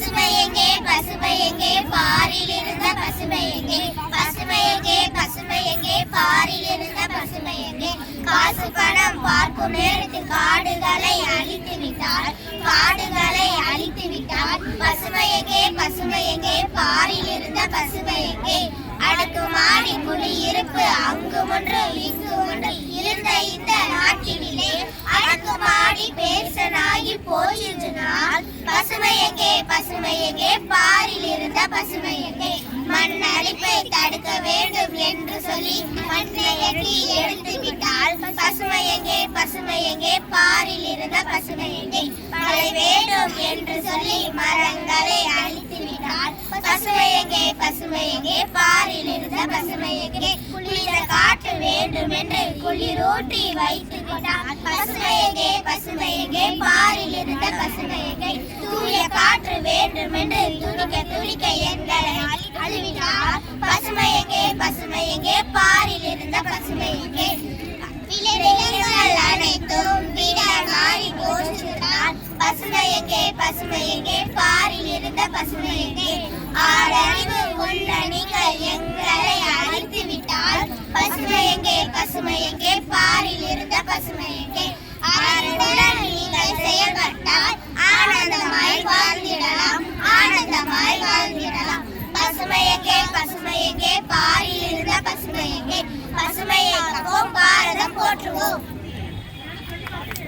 பசுமை எங்கே பசுமை எங்கே பாரில் இருந்த பசுமை எங்கே பசுமை எங்கே பசுமை எங்கே பாரில் இருந்த பசுமை எங்கே காசு பணம் பார்க்கும் நேரத்தில் காடுகளை அழித்து விட்டார் பசுமை எங்கே பாரில் இருந்த பசுமை எங்கே அடுக்குமாடி குடியிருப்பு அங்கு ஒன்று இங்கு ஒன்று இருந்த இந்த நாட்டினிலே அடுக்குமாடி பேசனாகி போயினால் பசுமை எங்கே பாரில் இருந்த பசுமை எங்கே மண் அரிப்பை தடுக்க வேண்டும் என்று சொல்லி மண்ணை எட்டி எடுத்து விட்டால் பசுமை எங்கே பாரில் இருந்த பசுமை எங்கே மழை வேண்டும் என்று சொல்லி மரங்களை அழித்து விட்டால் பசுமை எங்கே பாரில் இருந்த பசுமை எங்கே குளிர காற்று வேண்டும் என்று குளிரூட்டி வைத்து விட்டால் பசுமை எங்கே பாரில் இருந்த பசுமை எங்கே தூய காற்று வேண்டும் என்று துடிக்க எங்களை அழிவிட்டால் பசுமை எங்கே பாரில் இருந்த